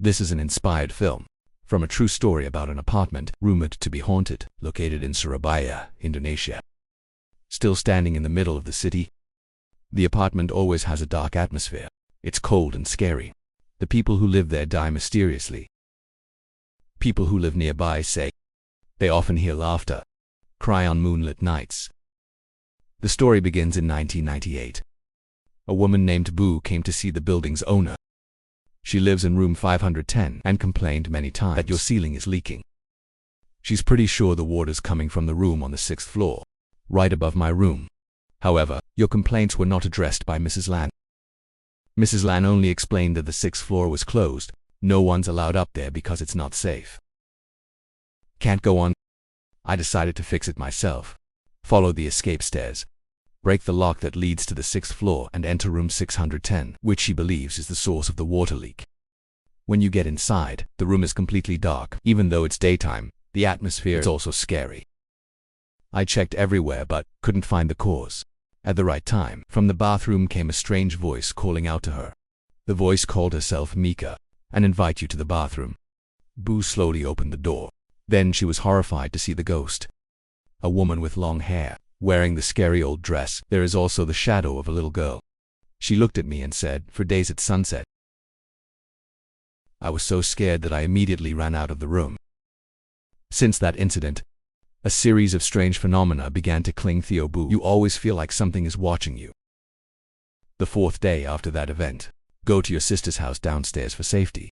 This is an inspired film from a true story about an apartment rumored to be haunted, located in Surabaya, Indonesia. Still standing in the middle of the city, the apartment always has a dark atmosphere. It's cold and scary. The people who live there die mysteriously. People who live nearby say they often hear laughter, cry on moonlit nights. The story begins in 1998. A woman named Boo came to see the building's owner. She lives in room 510 and complained many times that your ceiling is leaking. She's pretty sure the water's coming from the room on the 6th floor, right above my room. However, your complaints were not addressed by Mrs. Lan. Mrs. Lan only explained that the 6th floor was closed. No one's allowed up there because it's not safe. Can't go on. I decided to fix it myself. Follow the escape stairs, break the lock that leads to the 6th floor and enter room 610, which she believes is the source of the water leak. When you get inside, the room is completely dark. Even though it's daytime, the atmosphere is also scary. I checked everywhere but couldn't find the cause. At the right time, from the bathroom came a strange voice calling out to her. The voice called herself Mika and invite you to the bathroom. Boo slowly opened the door. Then she was horrified to see the ghost. A woman with long hair, wearing the scary old dress. There is also the shadow of a little girl. She looked at me and said, "For days at sunset." I was so scared that I immediately ran out of the room. Since that incident, a series of strange phenomena began to cling to Boo. You always feel like something is watching you. The 4th day after that event, go to your sister's house downstairs for safety.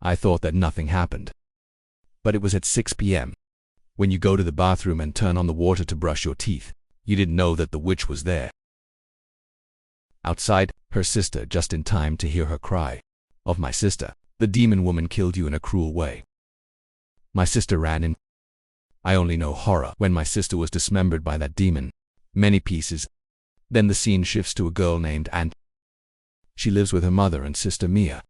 I thought that nothing happened. But it was at 6 p.m. When you go to the bathroom and turn on the water to brush your teeth, you didn't know that the witch was there. Outside, her sister just in time to hear her cry. Of my sister, the demon woman killed you in a cruel way. My sister ran in. I only know horror when my sister was dismembered by that demon. Many pieces. Then the scene shifts to a girl named Anne. She lives with her mother and sister Mia.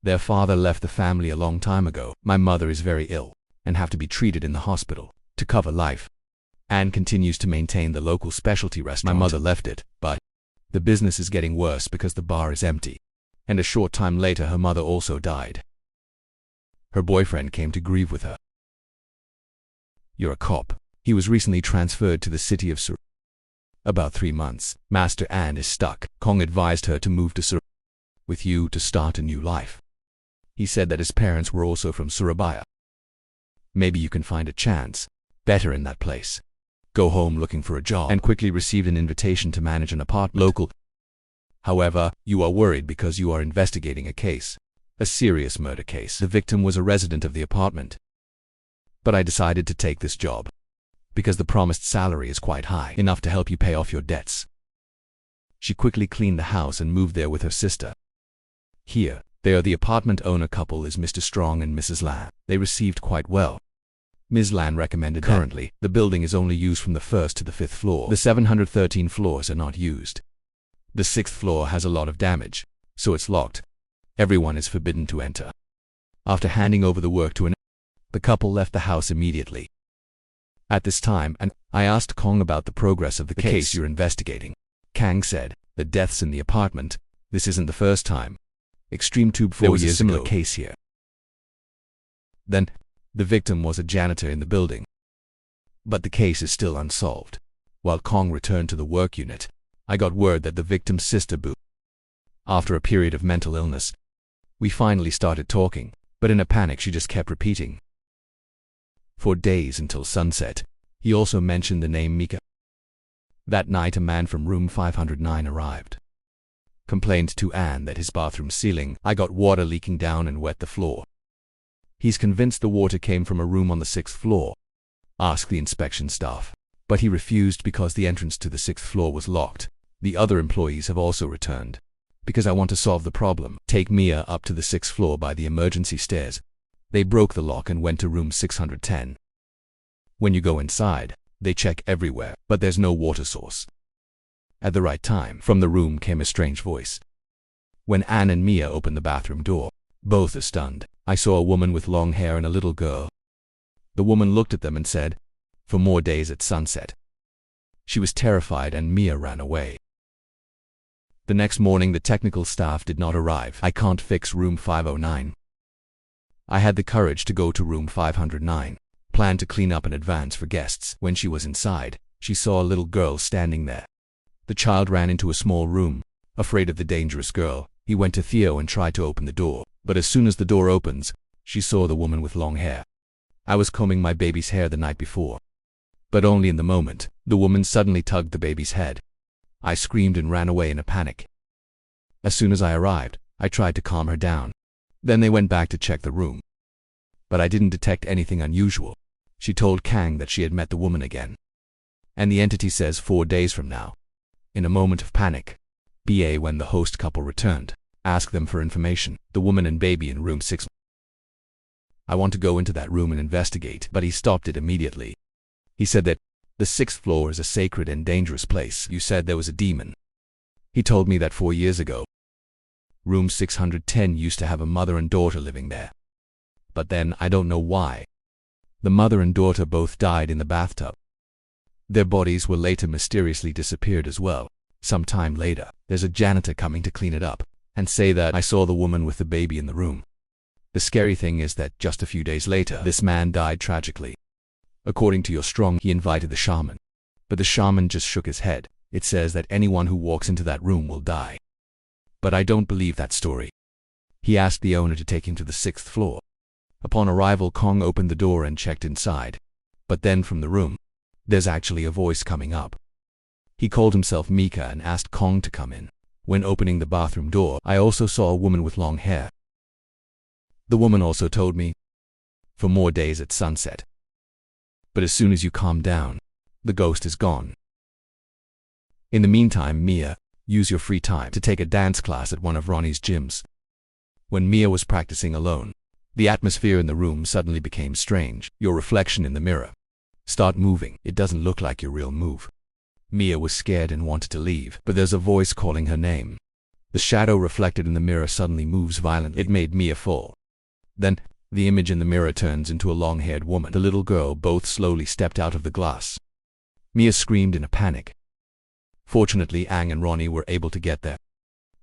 Their father left the family a long time ago. My mother is very ill and have to be treated in the hospital to cover life. Anne continues to maintain the local specialty restaurant. My mother left it, but the business is getting worse because the bar is empty. And a short time later her mother also died. Her boyfriend came to grieve with her. You're a cop. He was recently transferred to the city of Sur. About 3 months. Master Anne is stuck. Kong advised her to move to Sur with you to start a new life. He said that his parents were also from Surabaya. Maybe you can find a chance better in that place. Go home looking for a job and quickly received an invitation to manage an apartment local. However, you are worried because you are investigating a case, a serious murder case. The victim was a resident of the apartment. But I decided to take this job because the promised salary is quite high, enough to help you pay off your debts. She quickly cleaned the house and moved there with her sister. Here, they are the apartment owner couple is Mr. Strong and Mrs. Lan. They received quite well. Ms. Lan recommended currently, the building is only used from the 1st to the 5th floor. The 713 floors are not used. The 6th floor has a lot of damage, so it's locked. Everyone is forbidden to enter. After handing over the work to the couple left the house immediately. At this time, I asked Kong about the progress of the case you're investigating. Kang said, the deaths in the apartment, this isn't the first time. Extreme Tube 4 years ago. There was a similar case here. Then, the victim was a janitor in the building. But the case is still unsolved. While Kong returned to the work unit, I got word that the victim's sister Boo. After a period of mental illness, we finally started talking, but in a panic she just kept repeating. For days until sunset. He also mentioned the name Mika. That night a man from room 509 arrived. Complained to Anne that his bathroom ceiling, I got water leaking down and wet the floor. He's convinced the water came from a room on the 6th floor. Asked the inspection staff, but he refused because the entrance to the 6th floor was locked. The other employees have also returned. Because I want to solve the problem, take Mia up to the 6th floor by the emergency stairs. They broke the lock and went to room 610. When you go inside, they check everywhere, but there's no water source. At the right time, from the room came a strange voice. When Anne and Mia opened the bathroom door, both are stunned. I saw a woman with long hair and a little girl. The woman looked at them and said, "For more days at sunset." She was terrified and Mia ran away. The next morning the technical staff did not arrive. I can't fix room 509. I had the courage to go to room 509, planned to clean up in advance for guests. When she was inside, she saw a little girl standing there. The child ran into a small room. Afraid of the dangerous girl, he went to Theo and tried to open the door. But as soon as the door opens, she saw the woman with long hair. I was combing my baby's hair the night before. But only in the moment, the woman suddenly tugged the baby's head. I screamed and ran away in a panic. As soon as I arrived, I tried to calm her down. Then they went back to check the room. But I didn't detect anything unusual. She told Kang that she had met the woman again. And the entity says 4 days from now. In a moment of panic, BA, when the host couple returned, asked them for information. The woman and baby in room 6. I want to go into that room and investigate, but he stopped it immediately. He said that the 6th floor is a sacred and dangerous place. You said there was a demon. He told me that 4 years ago, room 610 used to have a mother and daughter living there. But then, I don't know why, the mother and daughter both died in the bathtub. Their bodies were later mysteriously disappeared as well. Some time later, there's a janitor coming to clean it up and say that I saw the woman with the baby in the room. The scary thing is that just a few days later, this man died tragically. According to your strong, he invited the shaman. But the shaman just shook his head. It says that anyone who walks into that room will die. But I don't believe that story. He asked the owner to take him to the 6th floor. Upon arrival, Kong opened the door and checked inside. But then from the room, there's actually a voice coming up. He called himself Mika and asked Kong to come in. When opening the bathroom door, I also saw a woman with long hair. The woman also told me, for more days at sunset. But as soon as you calm down, the ghost is gone. In the meantime, Mia, use your free time to take a dance class at one of Ronnie's gyms. When Mia was practicing alone, the atmosphere in the room suddenly became strange. Your reflection in the mirror. Start moving. It doesn't look like your real move. Mia was scared and wanted to leave, but there's a voice calling her name. The shadow reflected in the mirror suddenly moves violently. It made Mia fall. Then, the image in the mirror turns into a long-haired woman. The little girl both slowly stepped out of the glass. Mia screamed in a panic. Fortunately, Aang and Ronnie were able to get there.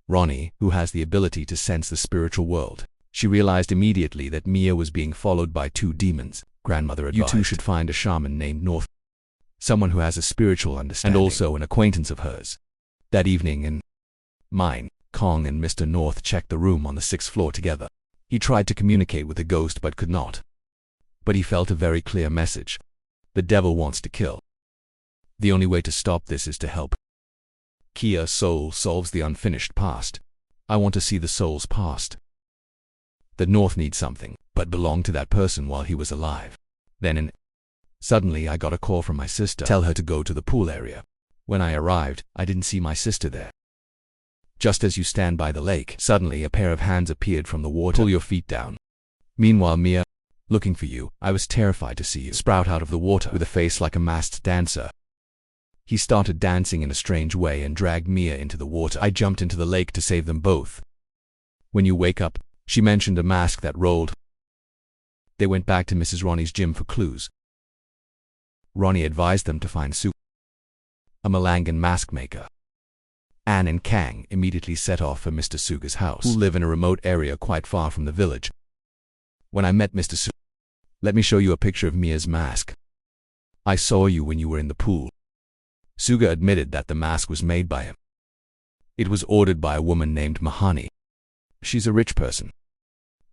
Ronnie, who has the ability to sense the spiritual world, she realized immediately that Mia was being followed by 2 demons. Grandmother advised, you two should find a shaman named North, someone who has a spiritual understanding, and also an acquaintance of hers. That evening in mine, Kong and Mr. North checked the room on the 6th floor together. He tried to communicate with the ghost but could not. But he felt a very clear message. The devil wants to kill. The only way to stop this is to help. Kia soul solves the unfinished past. I want to see the soul's past. The North needs something, but belonged to that person while he was alive. Then suddenly I got a call from my sister. Tell her to go to the pool area. When I arrived, I didn't see my sister there. Just as you stand by the lake, suddenly a pair of hands appeared from the water. Pull your feet down. Meanwhile, Mia, looking for you, I was terrified to see you sprout out of the water with a face like a masked dancer. He started dancing in a strange way and dragged Mia into the water. I jumped into the lake to save them both. When you wake up, she mentioned a mask that rolled. They went back to Mrs. Ronnie's gym for clues. Ronnie advised them to find Sue, a Malangan mask maker. Anne and Kang immediately set off for Mr. Suga's house, who live in a remote area quite far from the village. When I met Mr. Suga, let me show you a picture of Mia's mask. I saw you when you were in the pool. Suga admitted that the mask was made by him. It was ordered by a woman named Mahani. She's a rich person.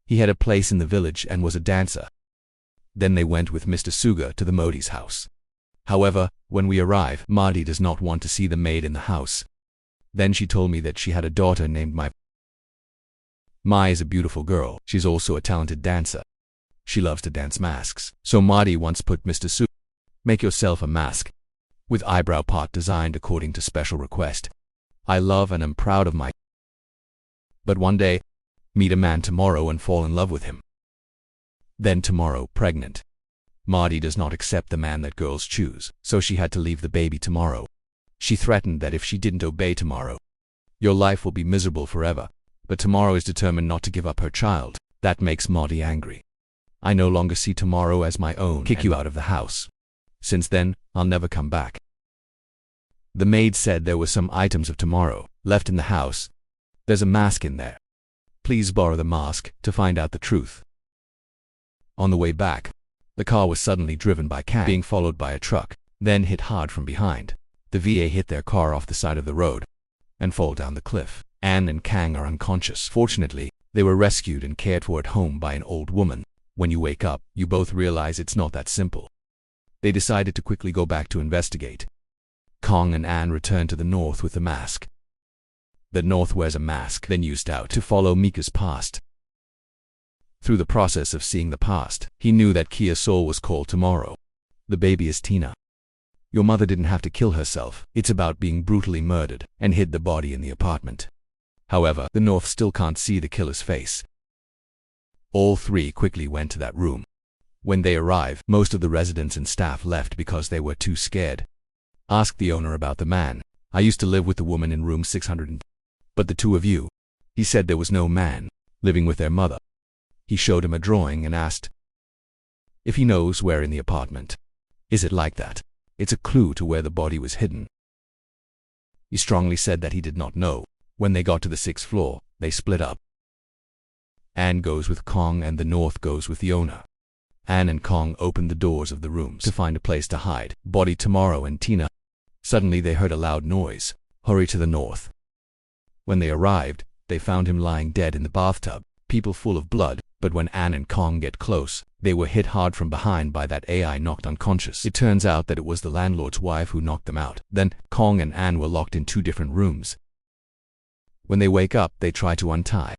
He had a place in the village and was a dancer. Then they went with Mr. Suga to the Modi's house. However, when we arrive, Madi does not want to see the maid in the house. Then she told me that she had a daughter named Mai. Mai is a beautiful girl. She's also a talented dancer. She loves to dance masks. So Madi once put Mr. Suga, make yourself a mask, with eyebrow part designed according to special request. I love and am proud of my. But one day, meet a man tomorrow and fall in love with him. Then tomorrow, pregnant. Madi does not accept the man that girls choose, so she had to leave the baby tomorrow. She threatened that if she didn't obey tomorrow, your life will be miserable forever. But tomorrow is determined not to give up her child. That makes Madi angry. I no longer see tomorrow as my own. Kick you out of the house. Since then, I'll never come back. The maid said there were some items of tomorrow left in the house. There's a mask in there. Please borrow the mask to find out the truth. On the way back, the car was suddenly driven by Kang, being followed by a truck, then hit hard from behind. The VA hit their car off the side of the road and fall down the cliff. Anne and Kang are unconscious. Fortunately, they were rescued and cared for at home by an old woman. When you wake up, you both realize it's not that simple. They decided to quickly go back to investigate. Kong and Anne returned to the North with a mask. The North wears a mask, then used out to follow Mika's past. Through the process of seeing the past, he knew that Kia's soul was called tomorrow. The baby is Tina. Your mother didn't have to kill herself. It's about being brutally murdered and hid the body in the apartment. However, the North still can't see the killer's face. All three quickly went to that room. When they arrived, most of the residents and staff left because they were too scared. Asked the owner about the man. I used to live with the woman in room 600. But the two of you? He said there was no man living with their mother. He showed him a drawing and asked if he knows where in the apartment. Is it like that? It's a clue to where the body was hidden. He strongly said that he did not know. When they got to the 6th floor, they split up. Anne goes with Kong and the North goes with the owner. Anne and Kong opened the doors of the rooms to find a place to hide. Body tomorrow and Tina. Suddenly they heard a loud noise. Hurry to the North. When they arrived, they found him lying dead in the bathtub, people full of blood. But when Anne and Kong get close, they were hit hard from behind by that AI knocked unconscious. It turns out that it was the landlord's wife who knocked them out. Then, Kong and Anne were locked in 2 different rooms. When they wake up, they try to untie.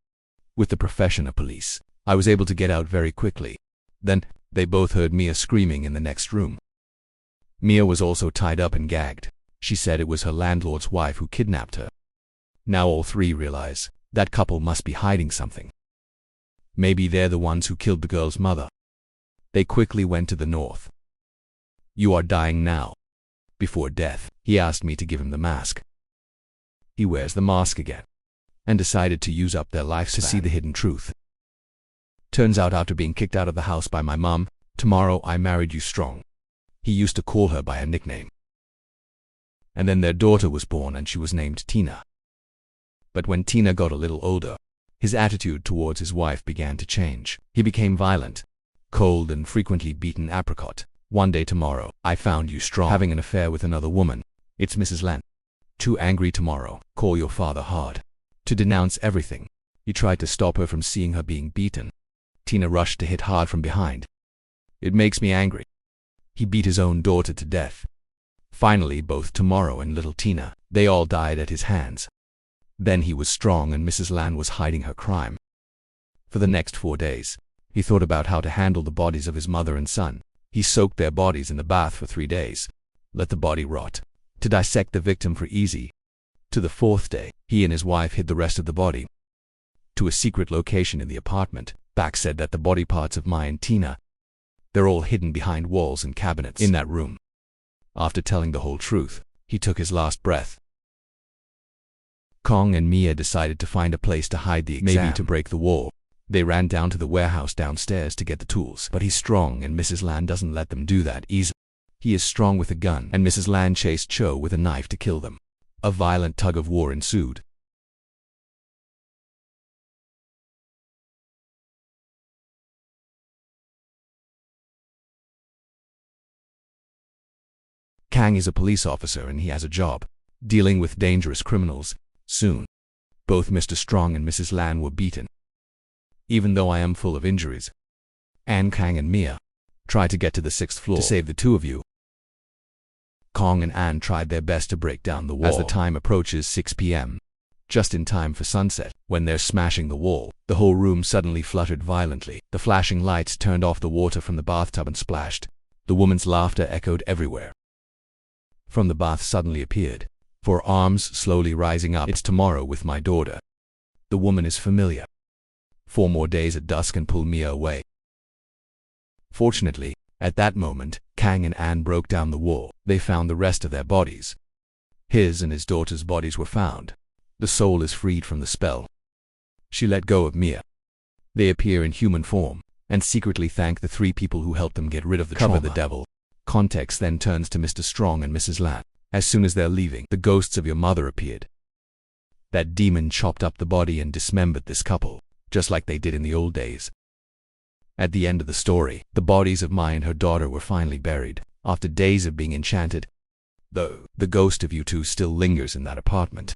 With the profession of police, I was able to get out very quickly. Then, they both heard Mia screaming in the next room. Mia was also tied up and gagged. She said it was her landlord's wife who kidnapped her. Now all three realize that couple must be hiding something. Maybe they're the ones who killed the girl's mother. They quickly went to the North. You are dying now. Before death, he asked me to give him the mask. He wears the mask again and decided to use up their lifespan to see the hidden truth. Turns out after being kicked out of the house by my mom, tomorrow I married you strong. He used to call her by a nickname. And then their daughter was born and she was named Tina. But when Tina got a little older, his attitude towards his wife began to change. He became violent, cold and frequently beaten apricot. One day tomorrow, I found you strong, having an affair with another woman. It's Mrs. Lan. Too angry tomorrow, call your father hard. To denounce everything. He tried to stop her from seeing her being beaten. Tina rushed to hit hard from behind. It makes me angry. He beat his own daughter to death. Finally, both tomorrow and little Tina, they all died at his hands. Then he was strong and Mrs. Lan was hiding her crime. For the next 4 days, he thought about how to handle the bodies of his mother and son. He soaked their bodies in the bath for 3 days. Let the body rot. To dissect the victim for easy. To the 4th day, he and his wife hid the rest of the body. To a secret location in the apartment. Back said that the body parts of Mai and Tina, they're all hidden behind walls and cabinets in that room. After telling the whole truth, he took his last breath. Kong and Mia decided to find a place to hide the exam. Maybe to break the wall. They ran down to the warehouse downstairs to get the tools. But he's strong and Mrs. Lan doesn't let them do that easily. He is strong with a gun and Mrs. Lan chased Cho with a knife to kill them. A violent tug of war ensued. Kang is a police officer and he has a job dealing with dangerous criminals. Soon, both Mr. Strong and Mrs. Lan were beaten. Even though I am full of injuries, Anne, Kang and Mia tried to get to the 6th floor to save the two of you. Kong and Anne tried their best to break down the wall. As the time approaches 6 p.m., just in time for sunset, when they're smashing the wall, the whole room suddenly fluttered violently. The flashing lights turned off the water from the bathtub and splashed. The woman's laughter echoed everywhere. From the bath suddenly appeared 4 arms slowly rising up. It's tomorrow with my daughter. The woman is familiar. 4 more days at dusk and pull Mia away. Fortunately, at that moment, Kang and Anne broke down the wall. They found the rest of their bodies. His and his daughter's bodies were found. The soul is freed from the spell. She let go of Mia. They appear in human form and secretly thank the 3 people who helped them get rid of the trauma. Cover the devil. Context then turns to Mr. Strong and Mrs. Lan. As soon as they're leaving, the ghosts of your mother appeared. That demon chopped up the body and dismembered this couple, just like they did in the old days. At the end of the story, the bodies of Mai and her daughter were finally buried, after days of being enchanted, though the ghost of you two still lingers in that apartment.